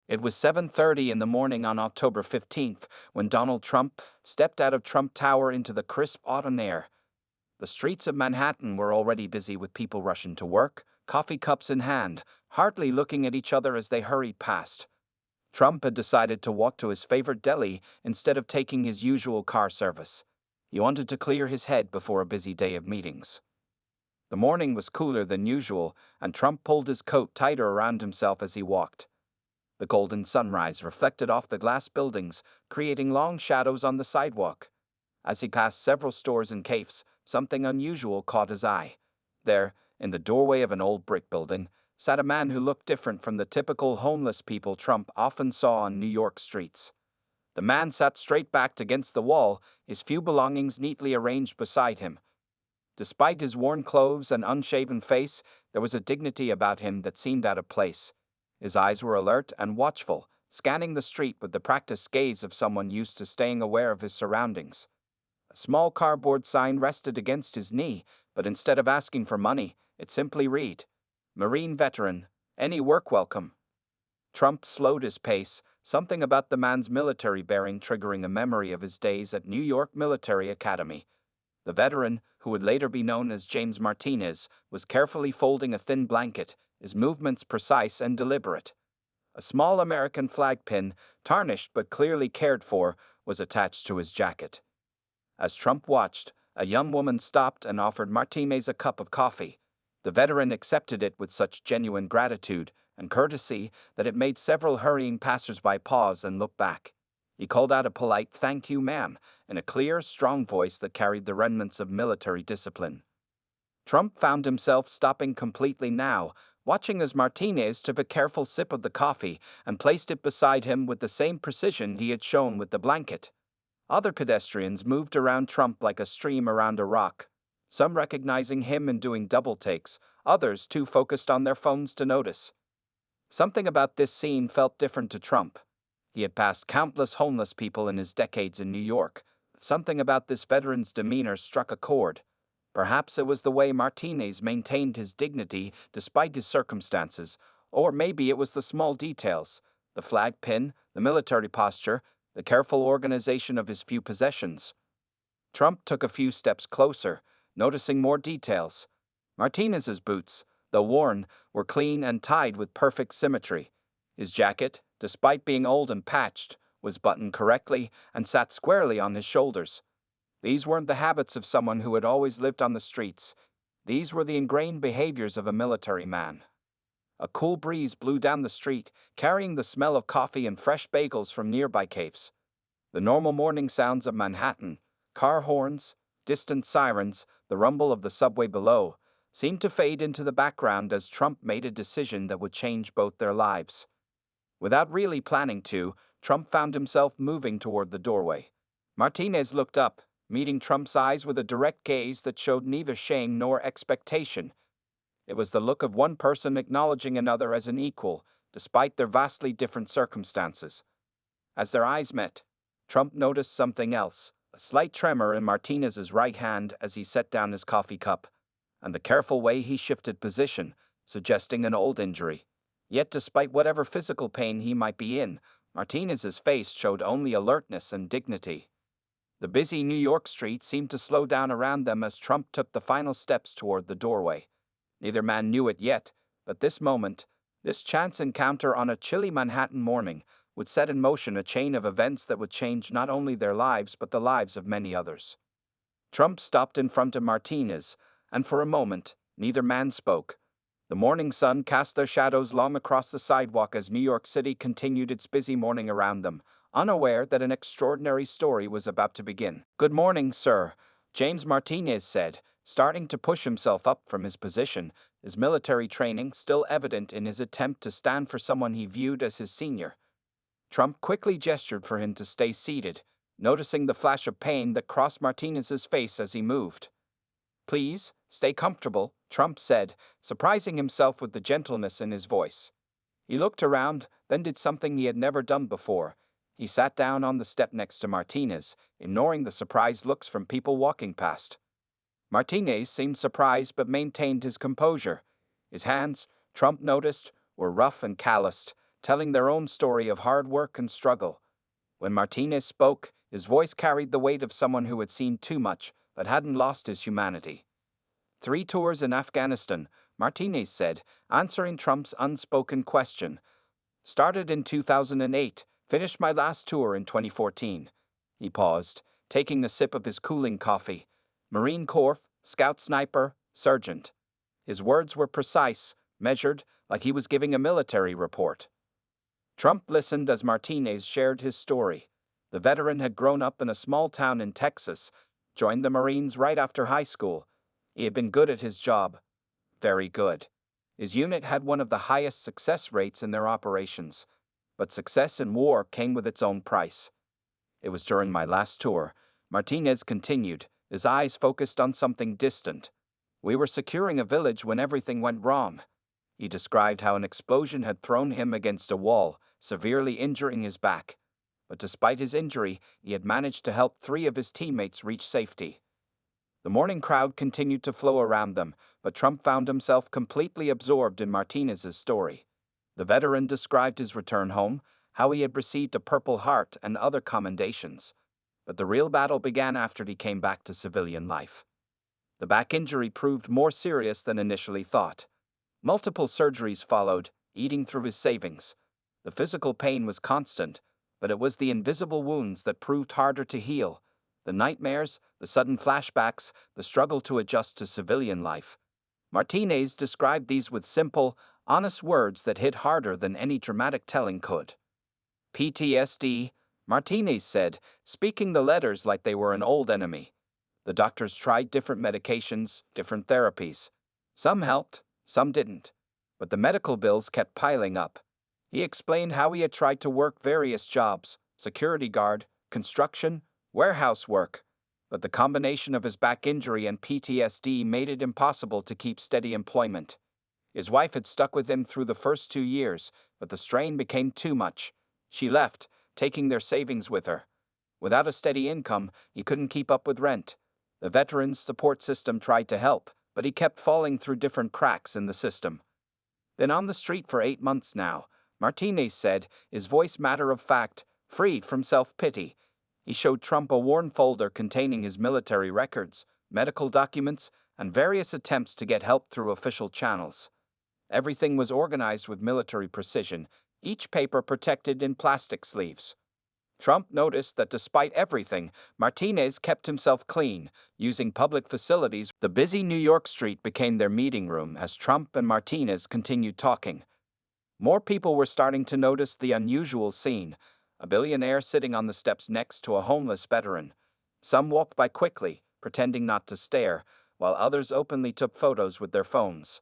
It was 7:30 in the morning on October 15th when Donald Trump stepped out of Trump Tower into the crisp autumn air. The streets of Manhattan were already busy with people rushing to work, coffee cups in hand, hardly looking at each other as they hurried past. Trump had decided to walk to his favorite deli instead of taking his usual car service. He wanted to clear his head before a busy day of meetings. The morning was cooler than usual, and Trump pulled his coat tighter around himself as he walked. The golden sunrise reflected off the glass buildings, creating long shadows on the sidewalk. As he passed several stores and cafes, something unusual caught his eye. There, in the doorway of an old brick building, sat a man who looked different from the typical homeless people Trump often saw on New York streets. The man sat straight-backed against the wall, his few belongings neatly arranged beside him. Despite his worn clothes and unshaven face, there was a dignity about him that seemed out of place. His eyes were alert and watchful, scanning the street with the practiced gaze of someone used to staying aware of his surroundings. A small cardboard sign rested against his knee, but instead of asking for money, it simply read, "Marine Veteran, any work welcome." Trump slowed his pace, something about the man's military bearing triggering a memory of his days at New York Military Academy. The veteran, who would later be known as James Martinez, was carefully folding a thin blanket, his movements precise and deliberate. A small American flag pin, tarnished but clearly cared for, was attached to his jacket. As Trump watched, a young woman stopped and offered Martinez a cup of coffee. The veteran accepted it with such genuine gratitude and courtesy that it made several hurrying passers-by pause and look back. He called out a polite "Thank you, ma'am," in a clear, strong voice that carried the remnants of military discipline. Trump found himself stopping completely now, watching as Martinez took a careful sip of the coffee and placed it beside him with the same precision he had shown with the blanket. Other pedestrians moved around Trump like a stream around a rock, some recognizing him and doing double takes, others too focused on their phones to notice. Something about this scene felt different to Trump. He had passed countless homeless people in his decades in New York, but something about this veteran's demeanor struck a chord. Perhaps it was the way Martinez maintained his dignity despite his circumstances, or maybe it was the small details, the flag pin, the military posture, the careful organization of his few possessions. Trump took a few steps closer, noticing more details. Martinez's boots, though worn, were clean and tied with perfect symmetry. His jacket, despite being old and patched, was buttoned correctly and sat squarely on his shoulders. These weren't the habits of someone who had always lived on the streets. These were the ingrained behaviors of a military man. A cool breeze blew down the street, carrying the smell of coffee and fresh bagels from nearby cafes. The normal morning sounds of Manhattan, car horns, distant sirens, the rumble of the subway below, seemed to fade into the background as Trump made a decision that would change both their lives. Without really planning to, Trump found himself moving toward the doorway. Martinez looked up, meeting Trump's eyes with a direct gaze that showed neither shame nor expectation. It was the look of one person acknowledging another as an equal, despite their vastly different circumstances. As their eyes met, Trump noticed something else, a slight tremor in Martinez's right hand as he set down his coffee cup, and the careful way he shifted position, suggesting an old injury. Yet despite whatever physical pain he might be in, Martinez's face showed only alertness and dignity. The busy New York street seemed to slow down around them as Trump took the final steps toward the doorway. Neither man knew it yet, but this moment, this chance encounter on a chilly Manhattan morning, would set in motion a chain of events that would change not only their lives but the lives of many others. Trump stopped in front of Martinez, and for a moment, neither man spoke. The morning sun cast their shadows long across the sidewalk as New York City continued its busy morning around them, unaware that an extraordinary story was about to begin. "Good morning, sir," James Martinez said, starting to push himself up from his position, his military training still evident in his attempt to stand for someone he viewed as his senior. Trump quickly gestured for him to stay seated, noticing the flash of pain that crossed Martinez's face as he moved. "Please, stay comfortable," Trump said, surprising himself with the gentleness in his voice. He looked around, then did something he had never done before. He sat down on the step next to Martinez, ignoring the surprised looks from people walking past. Martinez seemed surprised but maintained his composure. His hands, Trump noticed, were rough and calloused, telling their own story of hard work and struggle. When Martinez spoke, his voice carried the weight of someone who had seen too much but hadn't lost his humanity. 3 tours in Afghanistan, Martinez said, answering Trump's unspoken question. Started in 2008, finished my last tour in 2014. He paused, taking a sip of his cooling coffee. Marine Corps, Scout Sniper, Sergeant. His words were precise, measured, like he was giving a military report. Trump listened as Martinez shared his story. The veteran had grown up in a small town in Texas, joined the Marines right after high school. He had been good at his job. Very good. His unit had one of the highest success rates in their operations. But success in war came with its own price. It was during my last tour, Martinez continued, his eyes focused on something distant. We were securing a village when everything went wrong. He described how an explosion had thrown him against a wall, severely injuring his back. But despite his injury, he had managed to help 3 of his teammates reach safety. The morning crowd continued to flow around them, but Trump found himself completely absorbed in Martinez's story. The veteran described his return home, how he had received a Purple Heart and other commendations. But the real battle began after he came back to civilian life. The back injury proved more serious than initially thought. Multiple surgeries followed, eating through his savings. The physical pain was constant, but it was the invisible wounds that proved harder to heal. The nightmares, the sudden flashbacks, the struggle to adjust to civilian life. Martinez described these with simple, honest words that hit harder than any dramatic telling could. PTSD, Martinez said, speaking the letters like they were an old enemy. The doctors tried different medications, different therapies. Some helped, some didn't. But the medical bills kept piling up. He explained how he had tried to work various jobs, security guard, construction, warehouse work. But the combination of his back injury and PTSD made it impossible to keep steady employment. His wife had stuck with him through the first 2 years, but the strain became too much. She left, taking their savings with her. Without a steady income, he couldn't keep up with rent. The veterans support system tried to help, but he kept falling through different cracks in the system. Been on the street for 8 months now, Martinez said, his voice matter of fact, freed from self-pity. He showed Trump a worn folder containing his military records, medical documents, and various attempts to get help through official channels. Everything was organized with military precision, each paper protected in plastic sleeves. Trump noticed that despite everything, Martinez kept himself clean, using public facilities. The busy New York street became their meeting room as Trump and Martinez continued talking. More people were starting to notice the unusual scene, a billionaire sitting on the steps next to a homeless veteran. Some walked by quickly, pretending not to stare, while others openly took photos with their phones.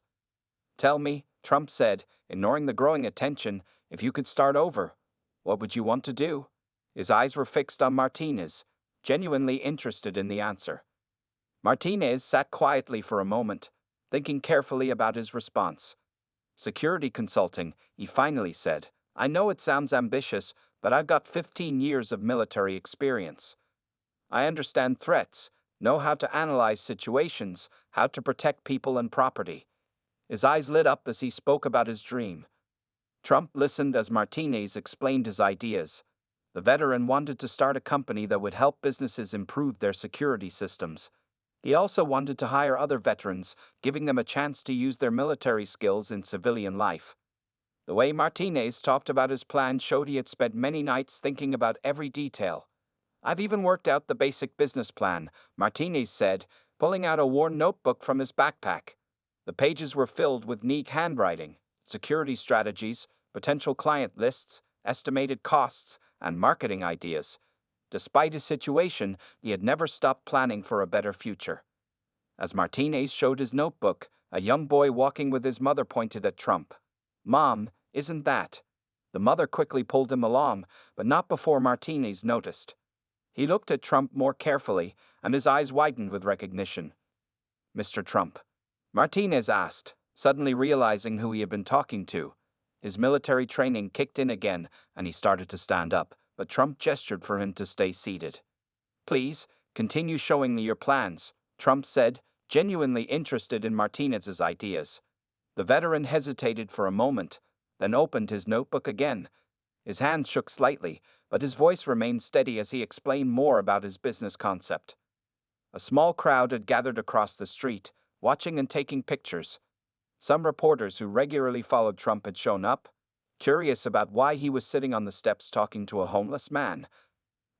Tell me, Trump said, ignoring the growing attention, if you could start over, what would you want to do? His eyes were fixed on Martinez, genuinely interested in the answer. Martinez sat quietly for a moment, thinking carefully about his response. Security consulting, he finally said. I know it sounds ambitious, but I've got 15 years of military experience. I understand threats, know how to analyze situations, how to protect people and property. His eyes lit up as he spoke about his dream. Trump listened as Martinez explained his ideas. The veteran wanted to start a company that would help businesses improve their security systems. He also wanted to hire other veterans, giving them a chance to use their military skills in civilian life. The way Martinez talked about his plan showed he had spent many nights thinking about every detail. I've even worked out the basic business plan, Martinez said, pulling out a worn notebook from his backpack. The pages were filled with neat handwriting, security strategies, potential client lists, estimated costs, and marketing ideas. Despite his situation, he had never stopped planning for a better future. As Martinez showed his notebook, a young boy walking with his mother pointed at Trump. Mom, isn't that? The mother quickly pulled him along, but not before Martinez noticed. He looked at Trump more carefully, and his eyes widened with recognition. Mr. Trump, Martinez asked, suddenly realizing who he had been talking to. His military training kicked in again, and he started to stand up, but Trump gestured for him to stay seated. Please, continue showing me your plans, Trump said, genuinely interested in Martinez's ideas. The veteran hesitated for a moment, then opened his notebook again. His hands shook slightly, but his voice remained steady as he explained more about his business concept. A small crowd had gathered across the street, watching and taking pictures. Some reporters who regularly followed Trump had shown up, curious about why he was sitting on the steps talking to a homeless man.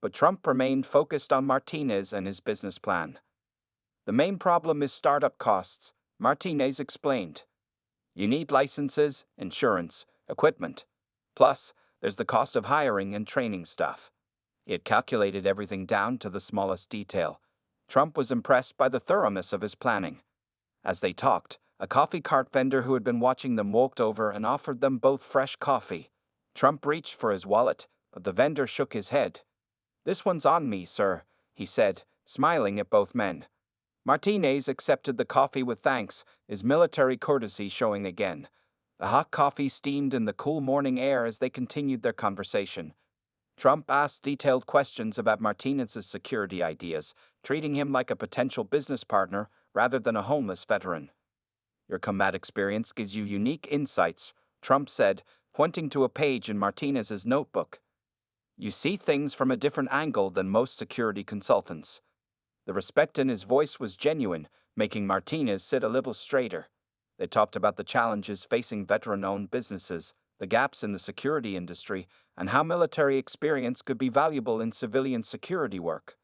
But Trump remained focused on Martinez and his business plan. The main problem is startup costs, Martinez explained. You need licenses, insurance, equipment. Plus, there's the cost of hiring and training staff. He had calculated everything down to the smallest detail. Trump was impressed by the thoroughness of his planning. As they talked, a coffee cart vendor who had been watching them walked over and offered them both fresh coffee. Trump reached for his wallet, but the vendor shook his head. "This one's on me, sir," he said, smiling at both men. Martinez accepted the coffee with thanks, his military courtesy showing again. The hot coffee steamed in the cool morning air as they continued their conversation. Trump asked detailed questions about Martinez's security ideas, treating him like a potential business partner rather than a homeless veteran. "Your combat experience gives you unique insights," Trump said, pointing to a page in Martinez's notebook. "You see things from a different angle than most security consultants." The respect in his voice was genuine, making Martinez sit a little straighter. They talked about the challenges facing veteran-owned businesses, the gaps in the security industry, and how military experience could be valuable in civilian security work.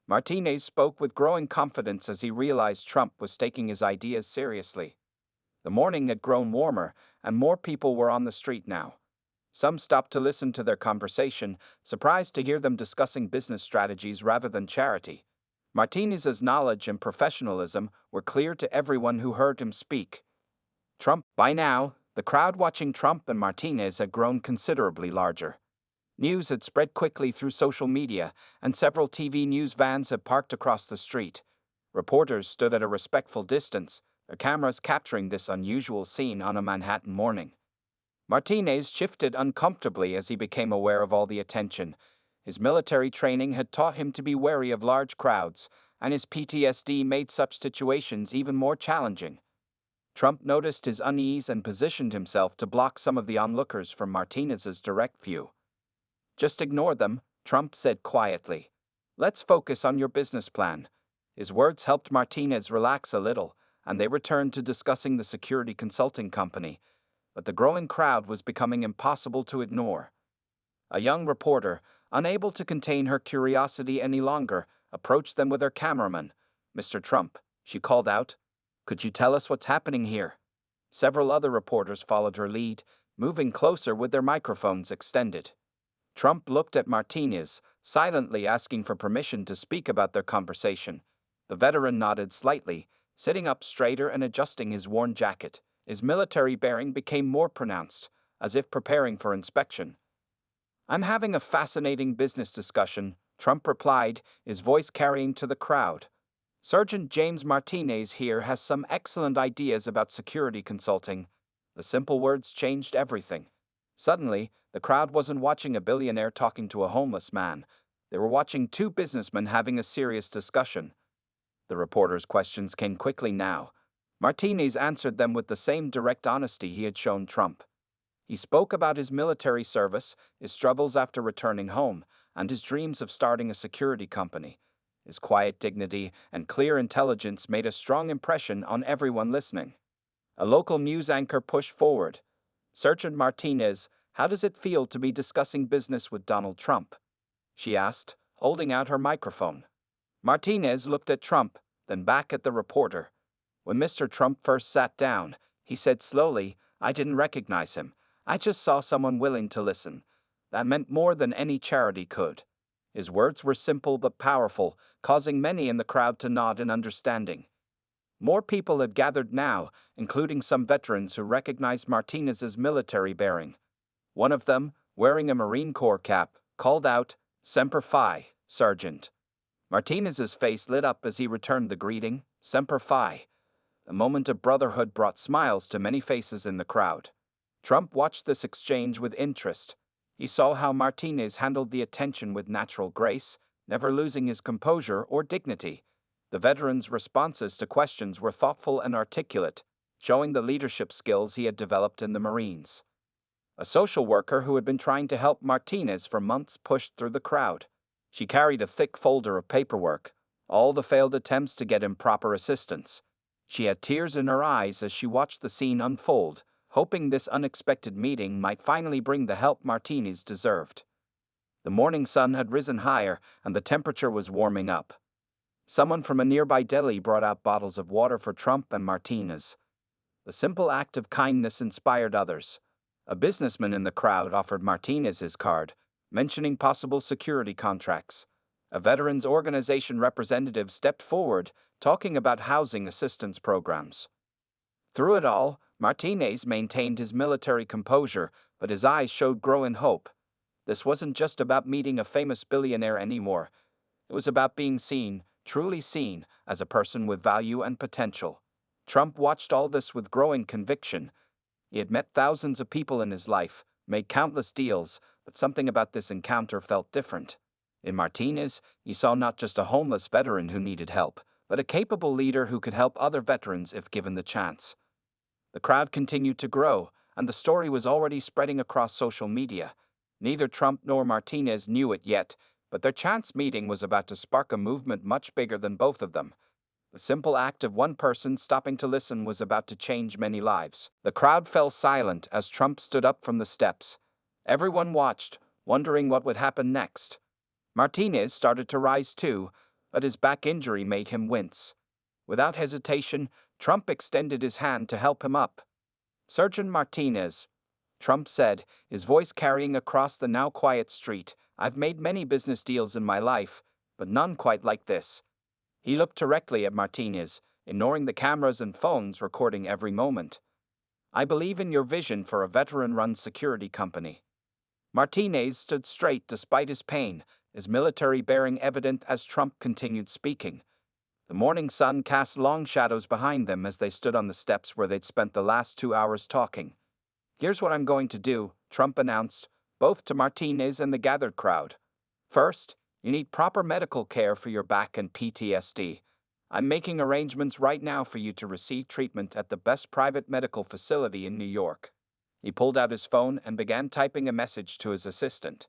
Martinez spoke with growing confidence as he realized Trump was taking his ideas seriously. The morning had grown warmer, and more people were on the street now. Some stopped to listen to their conversation, surprised to hear them discussing business strategies rather than charity. Martinez's knowledge and professionalism were clear to everyone who heard him speak. By now, the crowd watching Trump and Martinez had grown considerably larger. News had spread quickly through social media, and several TV news vans had parked across the street. Reporters stood at a respectful distance, their cameras capturing this unusual scene on a Manhattan morning. Martinez shifted uncomfortably as he became aware of all the attention. His military training had taught him to be wary of large crowds, and his PTSD made such situations even more challenging. Trump noticed his unease and positioned himself to block some of the onlookers from Martinez's direct view. "Just ignore them," Trump said quietly. "Let's focus on your business plan." His words helped Martinez relax a little, and they returned to discussing the security consulting company. But the growing crowd was becoming impossible to ignore. A young reporter, unable to contain her curiosity any longer, approached them with her cameraman. "Mr. Trump," she called out, "could you tell us what's happening here?" Several other reporters followed her lead, moving closer with their microphones extended. Trump looked at Martinez, silently asking for permission to speak about their conversation. The veteran nodded slightly, sitting up straighter and adjusting his worn jacket. His military bearing became more pronounced, as if preparing for inspection. "I'm having a fascinating business discussion," Trump replied, his voice carrying to the crowd. "Sergeant James Martinez here has some excellent ideas about security consulting." The simple words changed everything. Suddenly, the crowd wasn't watching a billionaire talking to a homeless man. They were watching two businessmen having a serious discussion. The reporter's questions came quickly now. Martinez answered them with the same direct honesty he had shown Trump. He spoke about his military service, his struggles after returning home, and his dreams of starting a security company. His quiet dignity and clear intelligence made a strong impression on everyone listening. A local news anchor pushed forward. "Sergeant Martinez, how does it feel to be discussing business with Donald Trump?" she asked, holding out her microphone. Martinez looked at Trump, then back at the reporter. "When Mr. Trump first sat down," he said slowly, "I didn't recognize him. I just saw someone willing to listen. That meant more than any charity could." His words were simple but powerful, causing many in the crowd to nod in understanding. More people had gathered now, including some veterans who recognized Martinez's military bearing. One of them, wearing a Marine Corps cap, called out, "Semper Fi, Sergeant." Martinez's face lit up as he returned the greeting, "Semper Fi." The moment of brotherhood brought smiles to many faces in the crowd. Trump watched this exchange with interest. He saw how Martinez handled the attention with natural grace, never losing his composure or dignity. The veteran's responses to questions were thoughtful and articulate, showing the leadership skills he had developed in the Marines. A social worker who had been trying to help Martinez for months pushed through the crowd. She carried a thick folder of paperwork, all the failed attempts to get him proper assistance. She had tears in her eyes as she watched the scene unfold, hoping this unexpected meeting might finally bring the help Martinez deserved. The morning sun had risen higher, and the temperature was warming up. Someone from a nearby deli brought out bottles of water for Trump and Martinez. The simple act of kindness inspired others. A businessman in the crowd offered Martinez his card, mentioning possible security contracts. A veterans organization representative stepped forward, talking about housing assistance programs. Through it all, Martinez maintained his military composure, but his eyes showed growing hope. This wasn't just about meeting a famous billionaire anymore. It was about being seen, truly seen, as a person with value and potential. Trump watched all this with growing conviction. He had met thousands of people in his life, made countless deals, but something about this encounter felt different. In Martinez, he saw not just a homeless veteran who needed help, but a capable leader who could help other veterans if given the chance. The crowd continued to grow, and the story was already spreading across social media. Neither Trump nor Martinez knew it yet, but their chance meeting was about to spark a movement much bigger than both of them. The simple act of one person stopping to listen was about to change many lives. The crowd fell silent as Trump stood up from the steps. Everyone watched, wondering what would happen next. Martinez started to rise too, but his back injury made him wince. Without hesitation, Trump extended his hand to help him up. "Sergeant Martinez," Trump said, his voice carrying across the now quiet street, "I've made many business deals in my life, but none quite like this." He looked directly at Martinez, ignoring the cameras and phones recording every moment. "I believe in your vision for a veteran-run security company." Martinez stood straight despite his pain, his military bearing evident as Trump continued speaking. The morning sun cast long shadows behind them as they stood on the steps where they'd spent the last 2 hours talking. "Here's what I'm going to do," Trump announced, both to Martinez and the gathered crowd. "First, you need proper medical care for your back and PTSD. I'm making arrangements right now for you to receive treatment at the best private medical facility in New York." He pulled out his phone and began typing a message to his assistant.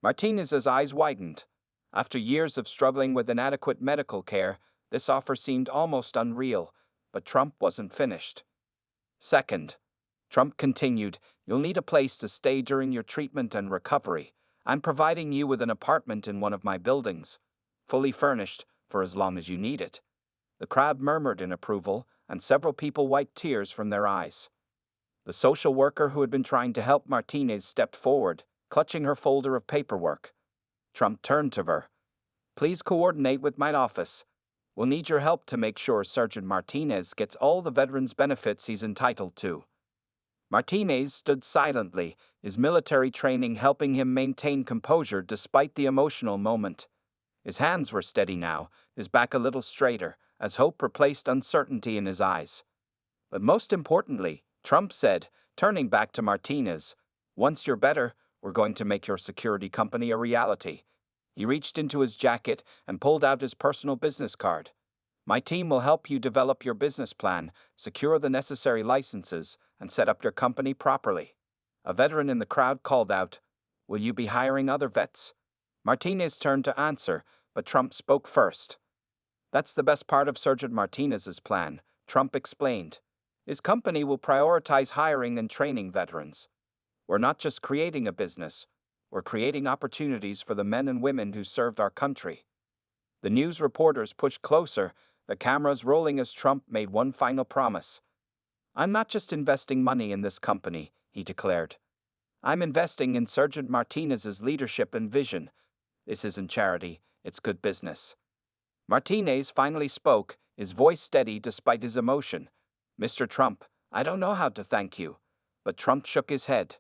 Martinez's eyes widened. After years of struggling with inadequate medical care, this offer seemed almost unreal, but Trump wasn't finished. "Second," Trump continued, "you'll need a place to stay during your treatment and recovery. I'm providing you with an apartment in one of my buildings, fully furnished, for as long as you need it." The crowd murmured in approval, and several people wiped tears from their eyes. The social worker who had been trying to help Martinez stepped forward, clutching her folder of paperwork. Trump turned to her. "Please coordinate with my office. We'll need your help to make sure Sergeant Martinez gets all the veterans' benefits he's entitled to." Martinez stood silently, his military training helping him maintain composure despite the emotional moment. His hands were steady now, his back a little straighter, as hope replaced uncertainty in his eyes. "But most importantly," Trump said, turning back to Martinez, "once you're better, we're going to make your security company a reality." He reached into his jacket and pulled out his personal business card. "My team will help you develop your business plan, secure the necessary licenses, and set up your company properly." A veteran in the crowd called out, "Will you be hiring other vets?" Martinez turned to answer, but Trump spoke first. "That's the best part of Sergeant Martinez's plan," Trump explained. "His company will prioritize hiring and training veterans. We're not just creating a business, we're creating opportunities for the men and women who served our country." The news reporters pushed closer, the cameras rolling as Trump made one final promise. "I'm not just investing money in this company," he declared. "I'm investing in Sergeant Martinez's leadership and vision. This isn't charity, it's good business." Martinez finally spoke, his voice steady despite his emotion. "Mr. Trump, I don't know how to thank you." But Trump shook his head.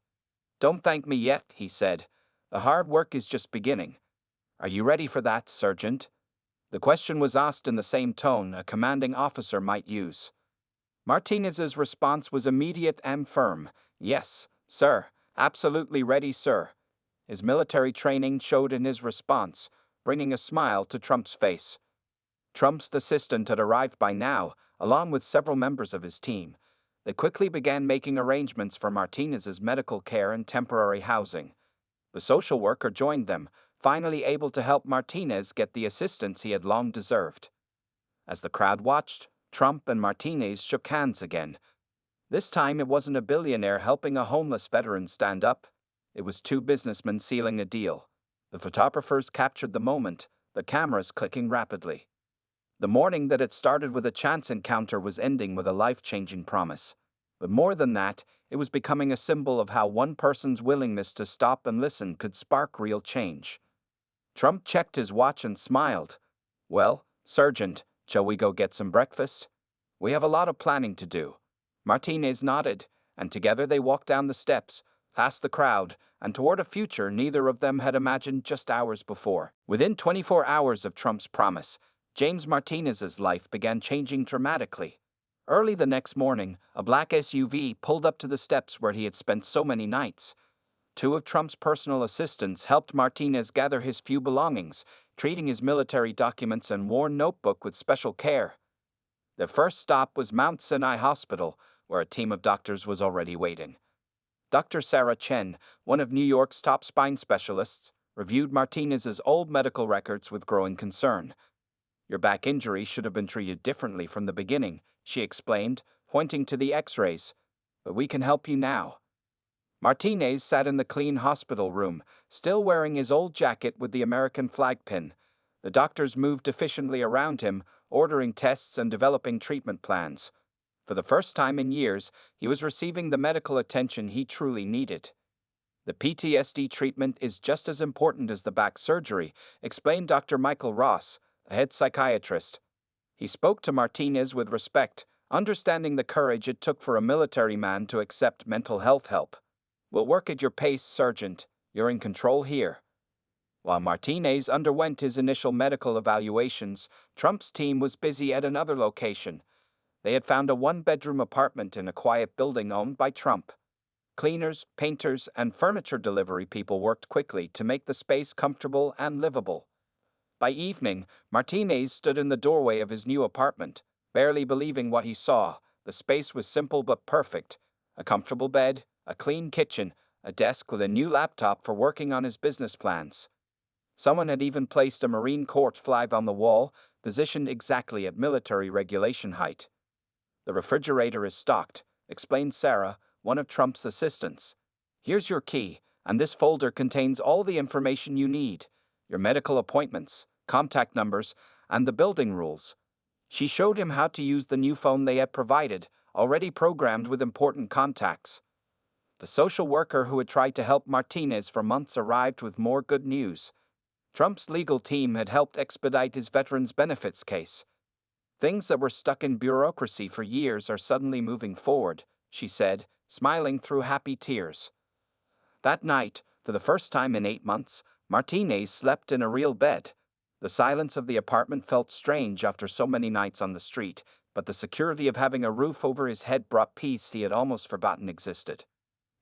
"Don't thank me yet," he said. "The hard work is just beginning." "Are you ready for that, Sergeant?" The question was asked in the same tone a commanding officer might use. Martinez's response was immediate and firm. "Yes, sir. Absolutely ready, sir." His military training showed in his response, bringing a smile to Trump's face. Trump's assistant had arrived by now, along with several members of his team. They quickly began making arrangements for Martinez's medical care and temporary housing. The social worker joined them, finally able to help Martinez get the assistance he had long deserved. As the crowd watched, Trump and Martinez shook hands again. This time it wasn't a billionaire helping a homeless veteran stand up. It was two businessmen sealing a deal. The photographers captured the moment, the cameras clicking rapidly. The morning that had started with a chance encounter was ending with a life-changing promise. But more than that, it was becoming a symbol of how one person's willingness to stop and listen could spark real change. Trump checked his watch and smiled. "Well, Sergeant, shall we go get some breakfast? We have a lot of planning to do." Martinez nodded, and together they walked down the steps, past the crowd, and toward a future neither of them had imagined just hours before. Within 24 hours of Trump's promise, James Martinez's life began changing dramatically. Early the next morning, a black SUV pulled up to the steps where he had spent so many nights. Two of Trump's personal assistants helped Martinez gather his few belongings, treating his military documents and worn notebook with special care. Their first stop was Mount Sinai Hospital, where a team of doctors was already waiting. Dr. Sarah Chen, one of New York's top spine specialists, reviewed Martinez's old medical records with growing concern. "Your back injury should have been treated differently from the beginning," she explained, pointing to the x-rays. "But we can help you now." Martinez sat in the clean hospital room, still wearing his old jacket with the American flag pin. The doctors moved efficiently around him, ordering tests and developing treatment plans. For the first time in years, he was receiving the medical attention he truly needed. "The PTSD treatment is just as important as the back surgery," explained Dr. Michael Ross, a head psychiatrist. He spoke to Martinez with respect, understanding the courage it took for a military man to accept mental health help. "We'll work at your pace, Sergeant. You're in control here." While Martinez underwent his initial medical evaluations, Trump's team was busy at another location. They had found a one-bedroom apartment in a quiet building owned by Trump. Cleaners, painters, and furniture delivery people worked quickly to make the space comfortable and livable. By evening, Martinez stood in the doorway of his new apartment, barely believing what he saw. The space was simple but perfect. A comfortable bed, a clean kitchen, a desk with a new laptop for working on his business plans. Someone had even placed a Marine Corps flag on the wall, positioned exactly at military regulation height. "The refrigerator is stocked," explained Sarah, one of Trump's assistants. "Here's your key, and this folder contains all the information you need: your medical appointments, contact numbers, and the building rules." She showed him how to use the new phone they had provided, already programmed with important contacts. The social worker who had tried to help Martinez for months arrived with more good news. Trump's legal team had helped expedite his veterans' benefits case. "Things that were stuck in bureaucracy for years are suddenly moving forward," she said, smiling through happy tears. That night, for the first time in 8 months, Martinez slept in a real bed. The silence of the apartment felt strange after so many nights on the street, but the security of having a roof over his head brought peace he had almost forgotten existed.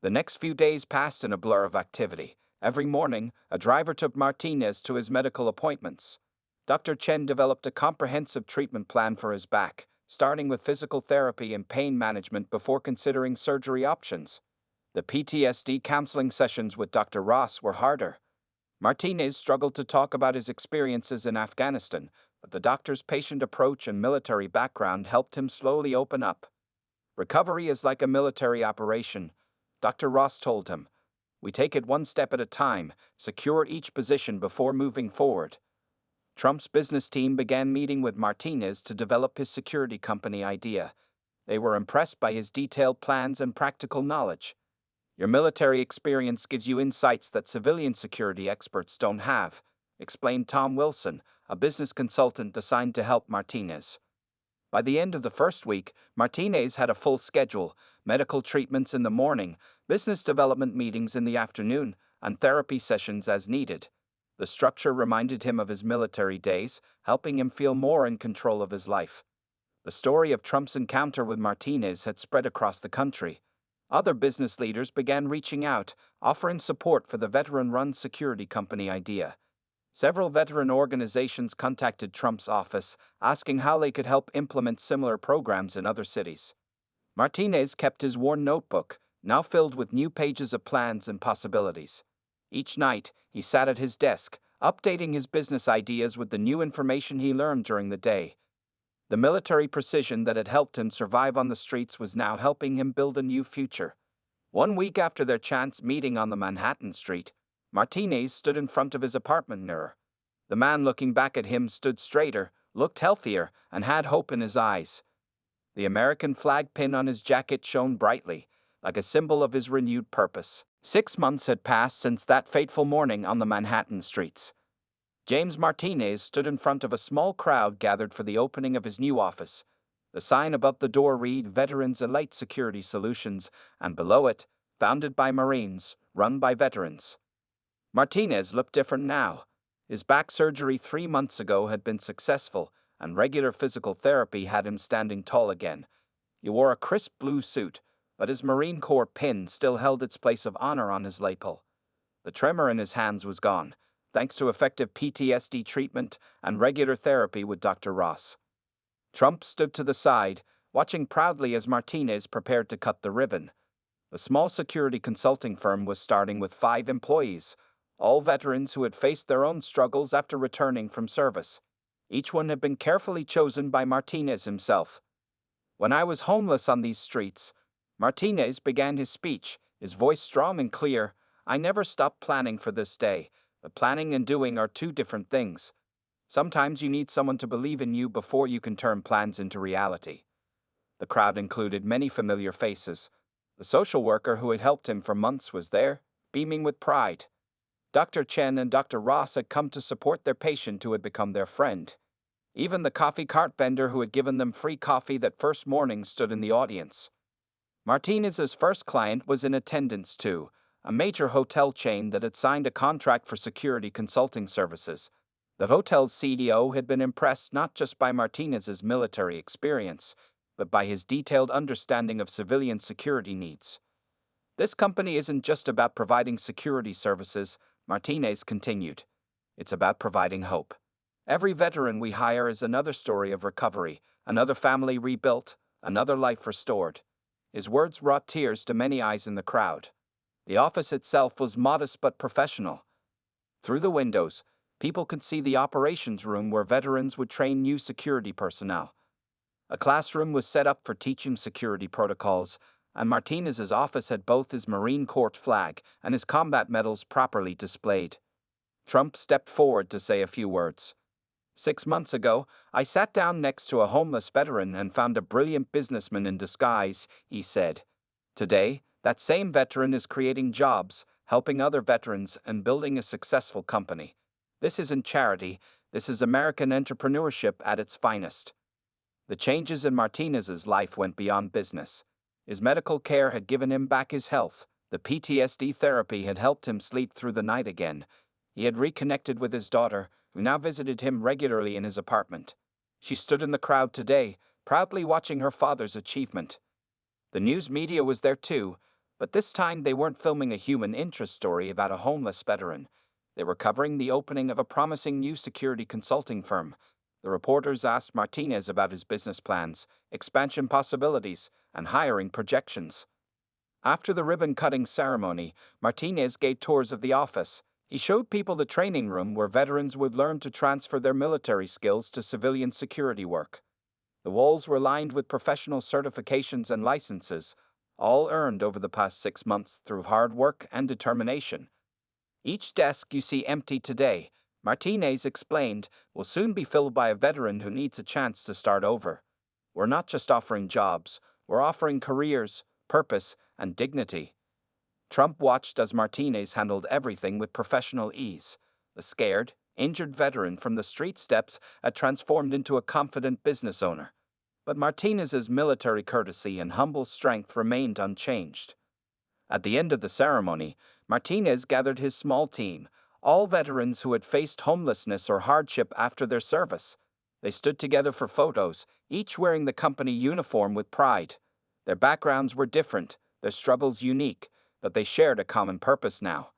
The next few days passed in a blur of activity. Every morning, a driver took Martinez to his medical appointments. Dr. Chen developed a comprehensive treatment plan for his back, starting with physical therapy and pain management before considering surgery options. The PTSD counseling sessions with Dr. Ross were harder. Martinez struggled to talk about his experiences in Afghanistan, but the doctor's patient approach and military background helped him slowly open up. "Recovery is like a military operation," Dr. Ross told him. "We take it one step at a time, secure each position before moving forward." Trump's business team began meeting with Martinez to develop his security company idea. They were impressed by his detailed plans and practical knowledge. "Your military experience gives you insights that civilian security experts don't have," explained Tom Wilson, a business consultant assigned to help Martinez. By the end of the first week, Martinez had a full schedule: medical treatments in the morning, business development meetings in the afternoon, and therapy sessions as needed. The structure reminded him of his military days, helping him feel more in control of his life. The story of Trump's encounter with Martinez had spread across the country. Other business leaders began reaching out, offering support for the veteran-run security company idea. Several veteran organizations contacted Trump's office, asking how they could help implement similar programs in other cities. Martinez kept his worn notebook, now filled with new pages of plans and possibilities. Each night, he sat at his desk, updating his business ideas with the new information he learned during the day. The military precision that had helped him survive on the streets was now helping him build a new future. 1 week after their chance meeting on the Manhattan street, Martinez stood in front of his apartment mirror. The man looking back at him stood straighter, looked healthier, and had hope in his eyes. The American flag pin on his jacket shone brightly, like a symbol of his renewed purpose. 6 months had passed since that fateful morning on the Manhattan streets. James Martinez stood in front of a small crowd gathered for the opening of his new office. The sign above the door read Veterans Elite Security Solutions, and below it, founded by Marines, run by veterans. Martinez looked different now. His back surgery 3 months ago had been successful, and regular physical therapy had him standing tall again. He wore a crisp blue suit, but his Marine Corps pin still held its place of honor on his lapel. The tremor in his hands was gone, thanks to effective PTSD treatment and regular therapy with Dr. Ross. Trump stood to the side, watching proudly as Martinez prepared to cut the ribbon. The small security consulting firm was starting with 5 employees, all veterans who had faced their own struggles after returning from service. Each one had been carefully chosen by Martinez himself. "When I was homeless on these streets," Martinez began his speech, his voice strong and clear, "I never stopped planning for this day, but planning and doing are 2 different things. Sometimes you need someone to believe in you before you can turn plans into reality." The crowd included many familiar faces. The social worker who had helped him for months was there, beaming with pride. Dr. Chen and Dr. Ross had come to support their patient who had become their friend. Even the coffee cart vendor who had given them free coffee that first morning stood in the audience. Martinez's first client was in attendance too, a major hotel chain that had signed a contract for security consulting services. The hotel's CEO had been impressed not just by Martinez's military experience, but by his detailed understanding of civilian security needs. "This company isn't just about providing security services," Martinez continued. "It's about providing hope. Every veteran we hire is another story of recovery, another family rebuilt, another life restored." His words brought tears to many eyes in the crowd. The office itself was modest but professional. Through the windows, people could see the operations room where veterans would train new security personnel. A classroom was set up for teaching security protocols, and Martinez's office had both his Marine Corps flag and his combat medals properly displayed. Trump stepped forward to say a few words. 6 months ago, I sat down next to a homeless veteran and found a brilliant businessman in disguise, he said. Today, that same veteran is creating jobs, helping other veterans, and building a successful company. This isn't charity, this is American entrepreneurship at its finest." The changes in Martinez's life went beyond business. His medical care had given him back his health. The PTSD therapy had helped him sleep through the night again. He had reconnected with his daughter, who now visited him regularly in his apartment. She stood in the crowd today, proudly watching her father's achievement. The news media was there too, but this time they weren't filming a human interest story about a homeless veteran. They were covering the opening of a promising new security consulting firm. The reporters asked Martinez about his business plans, expansion possibilities, and hiring projections. After the ribbon-cutting ceremony, Martinez gave tours of the office. He showed people the training room where veterans would learn to transfer their military skills to civilian security work. The walls were lined with professional certifications and licenses, all earned over the past 6 months through hard work and determination. "Each desk you see empty today," Martinez explained, "will soon be filled by a veteran who needs a chance to start over. We're not just offering jobs, we're offering careers, purpose, and dignity." Trump watched as Martinez handled everything with professional ease. The scared, injured veteran from the street steps had transformed into a confident business owner. But Martinez's military courtesy and humble strength remained unchanged. At the end of the ceremony, Martinez gathered his small team, all veterans who had faced homelessness or hardship after their service. They stood together for photos, each wearing the company uniform with pride. Their backgrounds were different, their struggles unique, but they shared a common purpose now.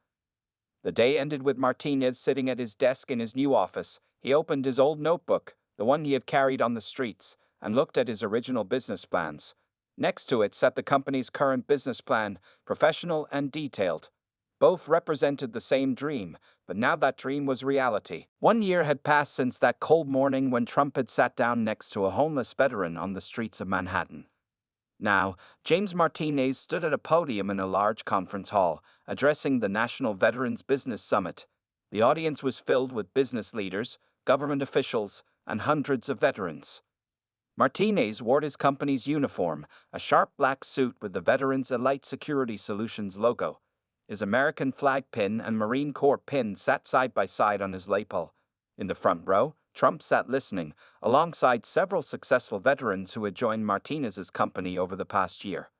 The day ended with Martinez sitting at his desk in his new office. He opened his old notebook, the one he had carried on the streets, and looked at his original business plans. Next to it sat the company's current business plan, professional and detailed. Both represented the same dream, but now that dream was reality. 1 year had passed since that cold morning when Trump had sat down next to a homeless veteran on the streets of Manhattan. Now, James Martinez stood at a podium in a large conference hall, addressing the National Veterans Business Summit. The audience was filled with business leaders, government officials, and hundreds of veterans. Martinez wore his company's uniform, a sharp black suit with the Veterans Elite Security Solutions logo. His American flag pin and Marine Corps pin sat side by side on his lapel. In the front row, Trump sat listening, alongside several successful veterans who had joined Martinez's company over the past year.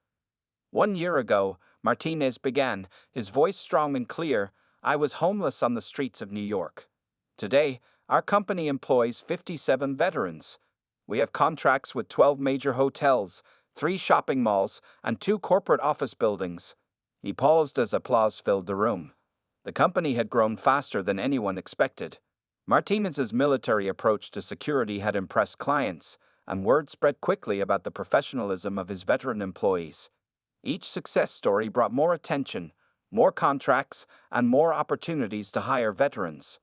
1 year ago, Martinez began, his voice strong and clear, "I was homeless on the streets of New York. Today, our company employs 57 veterans. We have contracts with 12 major hotels, 3 shopping malls, and 2 corporate office buildings." He paused as applause filled the room. The company had grown faster than anyone expected. Martinez's military approach to security had impressed clients, and word spread quickly about the professionalism of his veteran employees. Each success story brought more attention, more contracts, and more opportunities to hire veterans.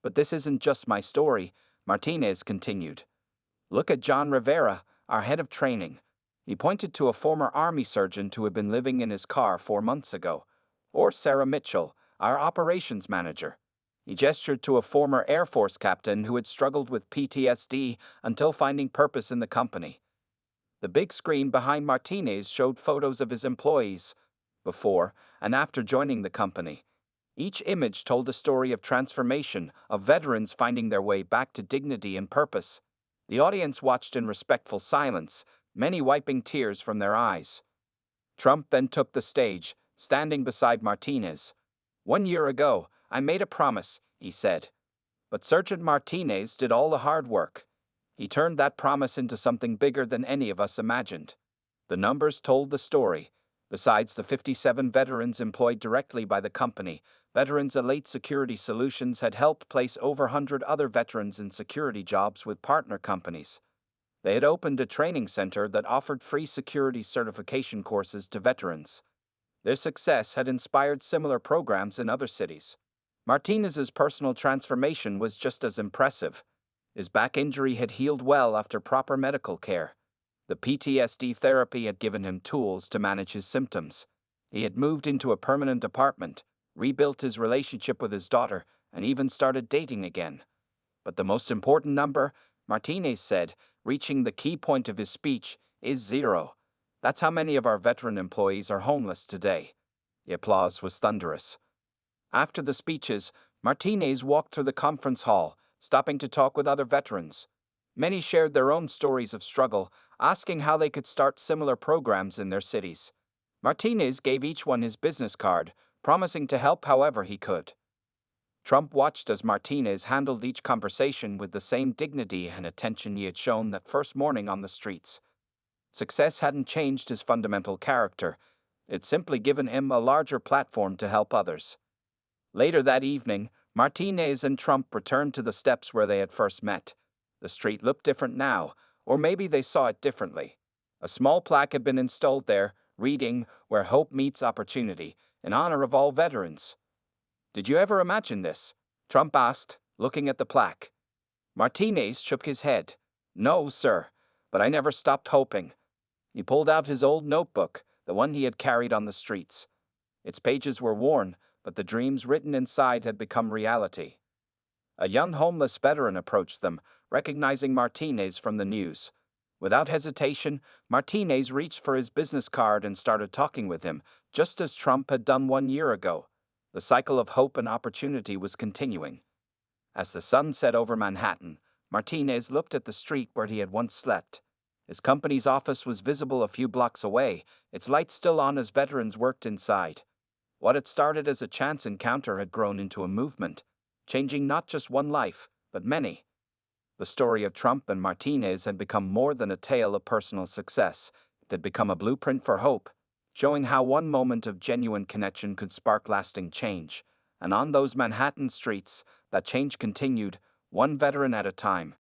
"But this isn't just my story," Martinez continued. "Look at John Rivera, our head of training." He pointed to a former Army sergeant who had been living in his car 4 months ago. "Or Sarah Mitchell, our operations manager." He gestured to a former Air Force captain who had struggled with PTSD until finding purpose in the company. The big screen behind Martinez showed photos of his employees, before and after joining the company. Each image told a story of transformation, of veterans finding their way back to dignity and purpose. The audience watched in respectful silence, many wiping tears from their eyes. Trump then took the stage, standing beside Martinez. "1 year ago, I made a promise," he said. "But Sergeant Martinez did all the hard work. He turned that promise into something bigger than any of us imagined." The numbers told the story. Besides the 57 veterans employed directly by the company, Veterans Elite Security Solutions had helped place over 100 other veterans in security jobs with partner companies. They had opened a training center that offered free security certification courses to veterans. Their success had inspired similar programs in other cities. Martinez's personal transformation was just as impressive. His back injury had healed well after proper medical care. The PTSD therapy had given him tools to manage his symptoms. He had moved into a permanent apartment, rebuilt his relationship with his daughter, and even started dating again. But the most important number, Martinez said, reaching the key point of his speech, is 0. That's how many of our veteran employees are homeless today. The applause was thunderous. After the speeches, Martinez walked through the conference hall, stopping to talk with other veterans. Many shared their own stories of struggle, asking how they could start similar programs in their cities. Martinez gave each one his business card, promising to help however he could. Trump watched as Martinez handled each conversation with the same dignity and attention he had shown that first morning on the streets. Success hadn't changed his fundamental character. It simply given him a larger platform to help others. Later that evening, Martinez and Trump returned to the steps where they had first met. The street looked different now, or maybe they saw it differently. A small plaque had been installed there, reading, "Where Hope Meets Opportunity," in honor of all veterans. "Did you ever imagine this?" Trump asked, looking at the plaque. Martinez shook his head. "No, sir, but I never stopped hoping." He pulled out his old notebook, the one he had carried on the streets. Its pages were worn, but the dreams written inside had become reality. A young homeless veteran approached them, recognizing Martinez from the news. Without hesitation, Martinez reached for his business card and started talking with him, just as Trump had done 1 year ago. The cycle of hope and opportunity was continuing. As the sun set over Manhattan, Martinez looked at the street where he had once slept. His company's office was visible a few blocks away, its lights still on as veterans worked inside. What had started as a chance encounter had grown into a movement, changing not just one life, but many. The story of Trump and Martinez had become more than a tale of personal success. It had become a blueprint for hope, showing how one moment of genuine connection could spark lasting change. And on those Manhattan streets, that change continued, one veteran at a time.